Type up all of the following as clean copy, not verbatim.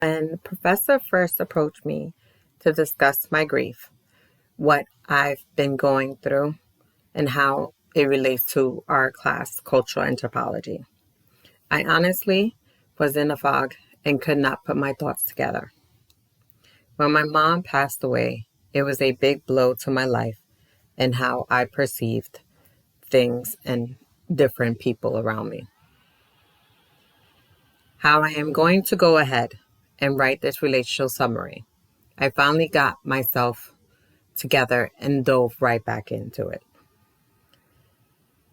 When Professor first approached me to discuss my grief, what I've been going through, and how it relates to our class, Cultural Anthropology, I honestly was in a fog and could not put my thoughts together. When my mom passed away, it was a big blow to my life and how I perceived things and different people around me. How I am going to go ahead and write this relational summary. I finally got myself together and dove right back into it.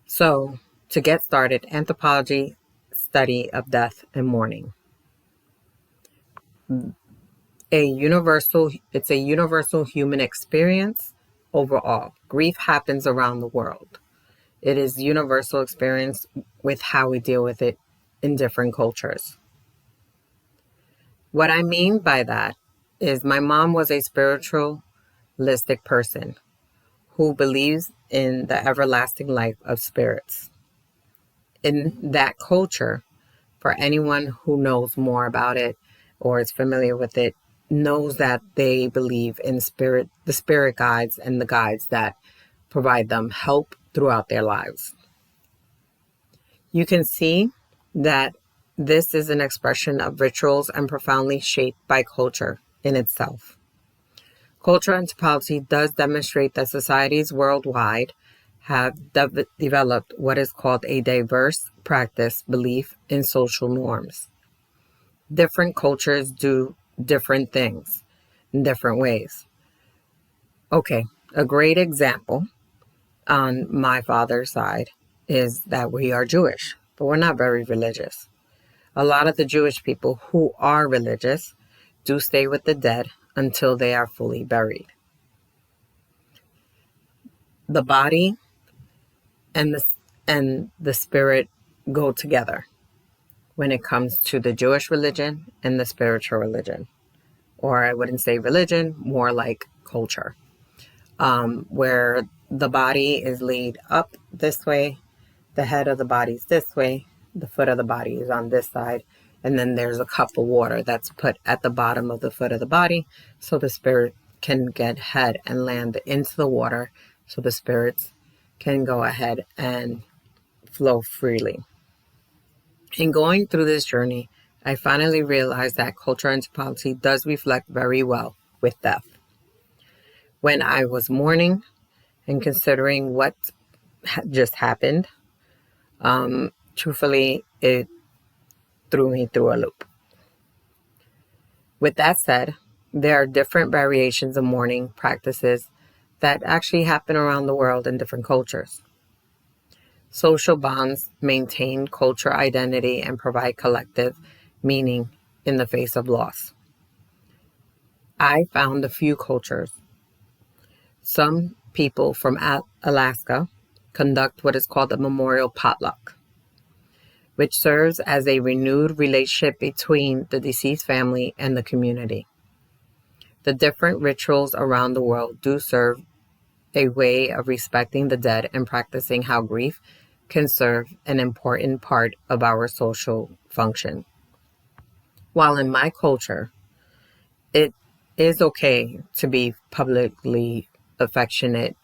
So, to get started, anthropology, study of death and mourning. It's a universal human experience overall. Grief happens around the world. It is universal experience with how we deal with it in different cultures. What I mean by that is my mom was a spiritualistic person who believes in the everlasting life of spirits. In that culture, for anyone who knows more about it or is familiar with it, knows that they believe in the spirit guides and the guides that provide them help throughout their lives. You can see that this is an expression of rituals and profoundly shaped by culture in itself. Cultural anthropology does demonstrate that societies worldwide have developed what is called a diverse practice, belief, and social norms. Different cultures do different things in different ways. Okay, a great example on my father's side is that we are Jewish, but we're not very religious. A lot of the Jewish people who are religious do stay with the dead until they are fully buried. The body and the spirit go together when it comes to the Jewish religion and the spiritual religion. Or I wouldn't say religion, more like culture, where the body is laid up this way, the head of the body is this way, the foot of the body is on this side, and then there's a cup of water that's put at the bottom of the foot of the body so the spirit can get ahead and land into the water so the spirits can go ahead and flow freely. In going through this journey, I finally realized that cultural anthropology does reflect very well with death. When I was mourning and considering what just happened, truthfully, it threw me through a loop. With that said, there are different variations of mourning practices that actually happen around the world in different cultures. Social bonds maintain culture identity and provide collective meaning in the face of loss. I found a few cultures. Some people from Alaska conduct what is called a memorial potluck, which serves as a renewed relationship between the deceased family and the community. The different rituals around the world do serve a way of respecting the dead and practicing how grief can serve an important part of our social function. While in my culture, it is okay to be publicly affectionate,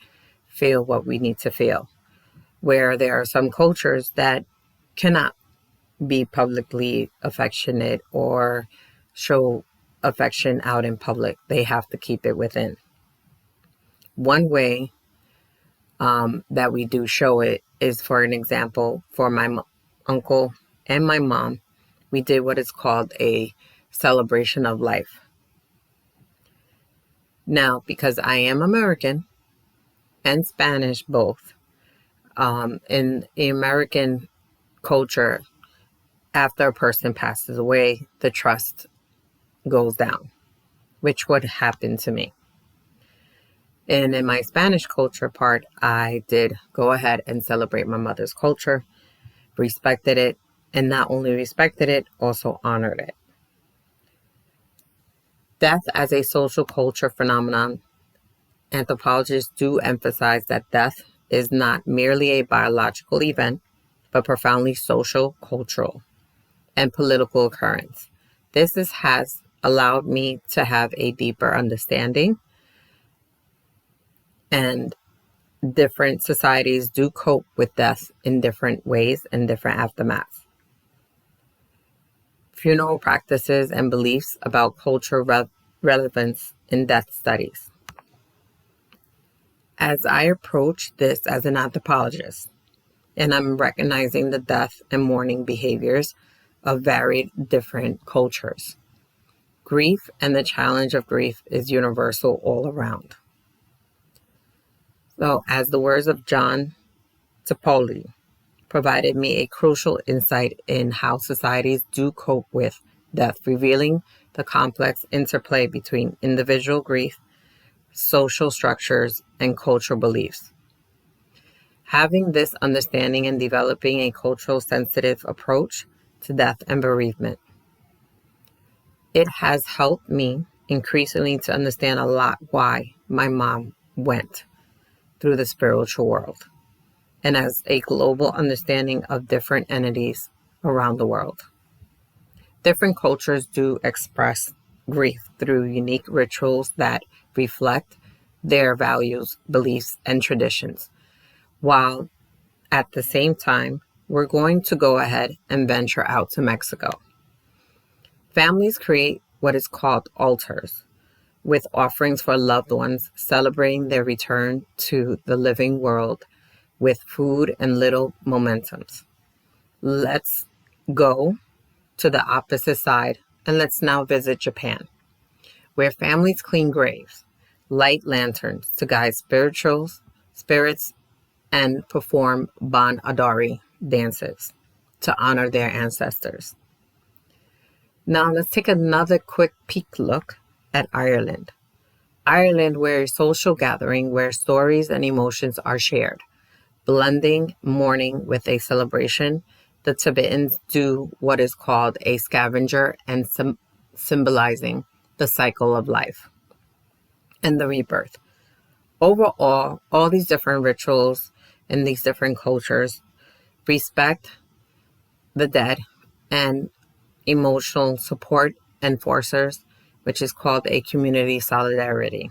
feel what we need to feel, where there are some cultures that cannot be publicly affectionate or show affection out in public. They have to keep it within. One way that we do show it is, for an example, for my uncle and my mom, we did what is called a celebration of life. Now, because I am American and Spanish both, in the American culture, after a person passes away, the trust goes down, which would happen to me. And in my Spanish culture part, I did go ahead and celebrate my mother's culture, respected it, and not only respected it, also honored it. Death as a social culture phenomenon, anthropologists do emphasize that death is not merely a biological event, but profoundly social, cultural, and political occurrence. Has allowed me to have a deeper understanding, and different societies do cope with death in different ways and different aftermaths. Funeral practices and beliefs about cultural relevance in death studies. As I approach this as an anthropologist, and I'm recognizing the death and mourning behaviors of varied different cultures, grief and the challenge of grief is universal all around. So, as the words of John Topoli provided me a crucial insight in how societies do cope with death, revealing the complex interplay between individual grief, social structures, and cultural beliefs. Having this understanding and developing a cultural sensitive approach to death and bereavement, it has helped me increasingly to understand a lot why my mom went through the spiritual world, and as a global understanding of different entities around the world. Different cultures do express grief through unique rituals that reflect their values, beliefs, and traditions, while at the same time, we're going to go ahead and venture out to Mexico. Families create what is called altars, with offerings for loved ones, celebrating their return to the living world with food and little momentums. Let's go to the opposite side and let's now visit Japan, where families clean graves, light lanterns to guide spirits, and perform Bon Adari dances to honor their ancestors. Now let's take another quick peek look at Ireland. Ireland, where a social gathering where stories and emotions are shared, blending mourning with a celebration. The Tibetans do what is called a scavenger and symbolizing the cycle of life and the rebirth. Overall, all these different rituals in these different cultures respect the dead and emotional support enforcers, which is called a community solidarity.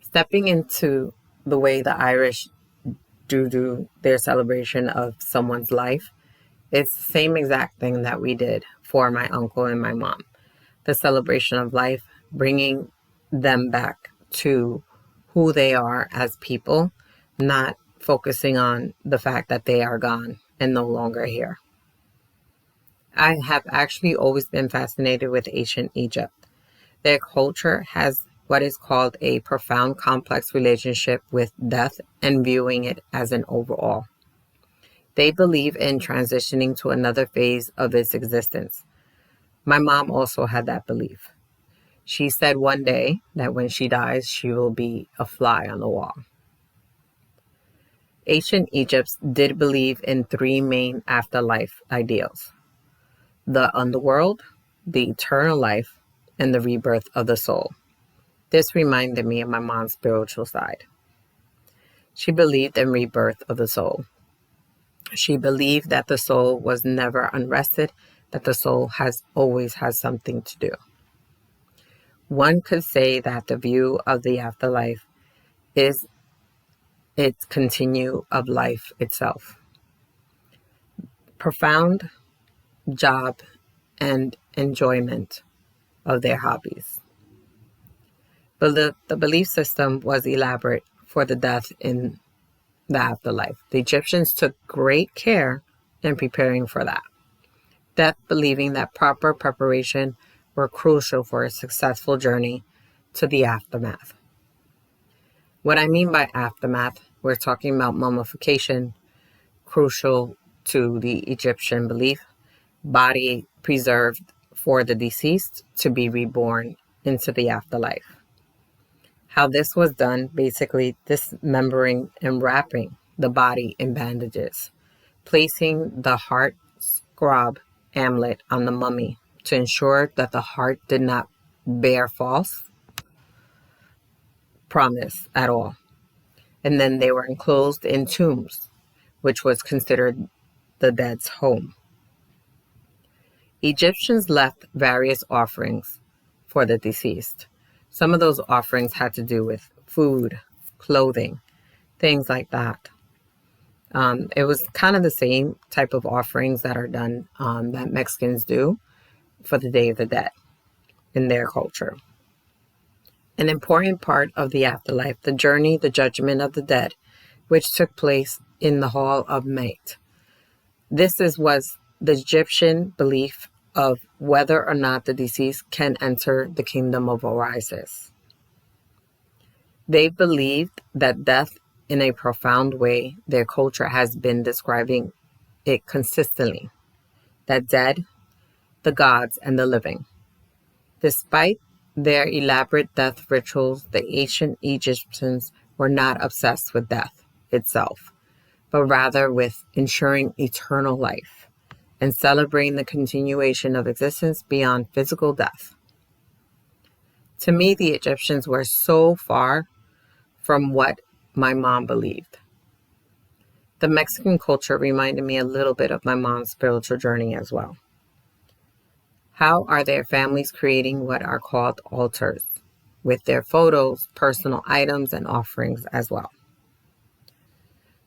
Stepping into the way the Irish do their celebration of someone's life, it's the same exact thing that we did for my uncle and my mom. The celebration of life, bringing them back to who they are as people, not focusing on the fact that they are gone and no longer here. I have actually always been fascinated with ancient Egypt. Their culture has what is called a profound complex relationship with death and viewing it as an overall. They believe in transitioning to another phase of its existence. My mom also had that belief. She said one day that when she dies, she will be a fly on the wall. Ancient Egypt did believe in three main afterlife ideals: the underworld, the eternal life, and the rebirth of the soul. This reminded me of my mom's spiritual side. She believed in rebirth of the soul. She believed that the soul was never unrested, that the soul has always has something to do. One could say that the view of the afterlife is its continue of life itself. Profound job and enjoyment of their hobbies. But the belief system was elaborate for the death in the afterlife. The Egyptians took great care in preparing for that. Death believing that proper preparation were crucial for a successful journey to the aftermath. What I mean by aftermath, we're talking about mummification, crucial to the Egyptian belief, body preserved for the deceased to be reborn into the afterlife. How this was done, basically dismembering and wrapping the body in bandages, placing the heart scrab amulet on the mummy to ensure that the heart did not bear false promise at all. And then they were enclosed in tombs, which was considered the dead's home. Egyptians left various offerings for the deceased. Some of those offerings had to do with food, clothing, things like that. It was kind of the same type of offerings that are done that Mexicans do for the Day of the Dead in their culture. An important part of the afterlife, the journey, the judgment of the dead, which took place in the Hall of Mait. Was the Egyptian belief of whether or not the deceased can enter the kingdom of Orisis. They believed that death, in a profound way, their culture has been describing it consistently, that dead, the gods, and the living. Despite their elaborate death rituals, the ancient Egyptians were not obsessed with death itself, but rather with ensuring eternal life and celebrating the continuation of existence beyond physical death. To me, the Egyptians were so far from what my mom believed. The Mexican culture reminded me a little bit of my mom's spiritual journey as well. How are their families creating what are called altars with their photos, personal items, and offerings as well?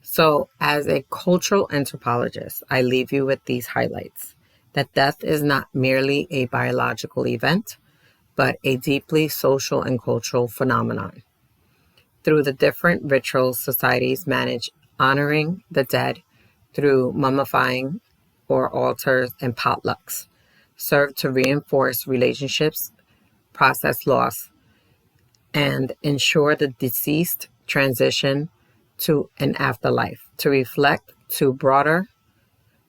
So, as a cultural anthropologist, I leave you with these highlights: that death is not merely a biological event, but a deeply social and cultural phenomenon. Through the different rituals, societies manage honoring the dead through mummifying or altars and potlucks, serve to reinforce relationships, process loss, and ensure the deceased transition to an afterlife, to reflect to broader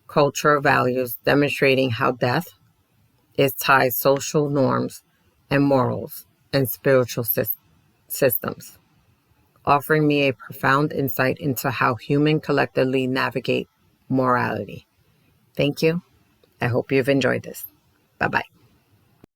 cultural values, demonstrating how death is tied social norms and morals and spiritual systems, offering me a profound insight into how humans collectively navigate morality. Thank you. I hope you've enjoyed this. Bye-bye.